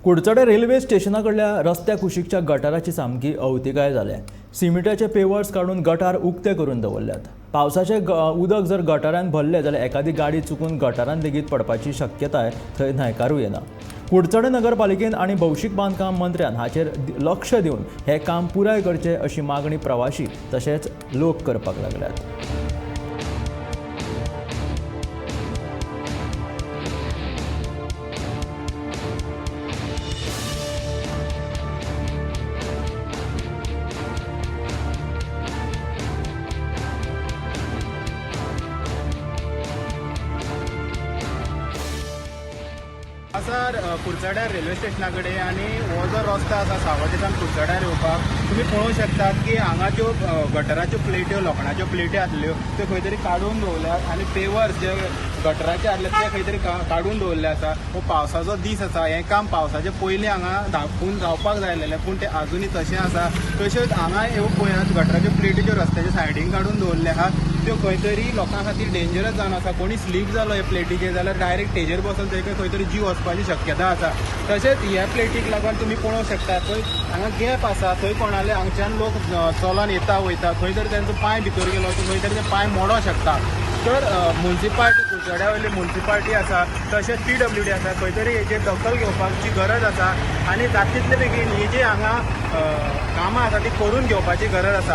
Kudchade railway स्टेशना कडल्या रस्त्या कुशीकच्या गटाराची सामकी अवतिकाय जाल्या। सिमिटाचे पेवर्स काढून गटार उक्ते करून दवरल्यात। पावसाचे उदक जर गटारांत भरले जाल्यार एखादी गाडी चुकून गटारांत लेगीत पडपाची शक्यताय थंय न्हयकारूं येना। कुडचडे नगरपालिकेन आनी भौशीक बांदकाम मंत्र्यान हाचेर लक्ष दिवन हे काम पुराय करचे अशी मागणी प्रवाशी तशेंच लोक करपाक लागल्यात। सर कुडचड्यार रेल्वे स्टेशना कडेन आनी हो जो रस्तो आसा सावड्डेच्यान कुडचड्यार येवपाक तुमी पळोवंक शकतात की हांगा ज्यो गटराच्यो प्लेट्यो लोखणाच्यो प्लेट्यो आसल्यो त्यो खंय तरी काडून दवरल्यात आनी पेवर्स जे गटराचे आसले ते खंय तरी काडून दवरले आसा। हो पावसाचो दीस आसा, हें काम पावसाचे पयलीं हांगा धापून जावपाक जाय आसलेलें पूण तें आजुनूय तशें आसा। तशेंच हांगा ह्यो पळयात गटराच्यो प्लेट्यो ज्यो रस्त्याच्या सायडीन काडून दवरले आहात त्यो खंय तरी लोकां खातीर डेंजरस जावन आसा। कोणी स्लीप जालो हे प्लेटीचेर जाल्यार डायरेक्ट तेजेर बसून थंय खंय तरी जीव वचपाची शक्यता आसा। तशेंच ह्या प्लेटीक लागून तुमी पळोवंक शकता थंय हांगा गॅप आसा, थंय कोणाले हांगच्यान लोक चलोन येता वयता, खंय तरी तांचो पांय भितर गेलो खंय तरी ते पांय मोडोंक शकता। तर म्युन्सिपाल्टी कुडचड्या वयली म्युन्सिपाल्टी आसा तशेंच PWD आसा, खंय तरी हेचेर दखल घेवपाची गरज आसा आनी जाता तितले बेगीन ही जी हांगा कामां आसा ती करून घेवपाची गरज आसा।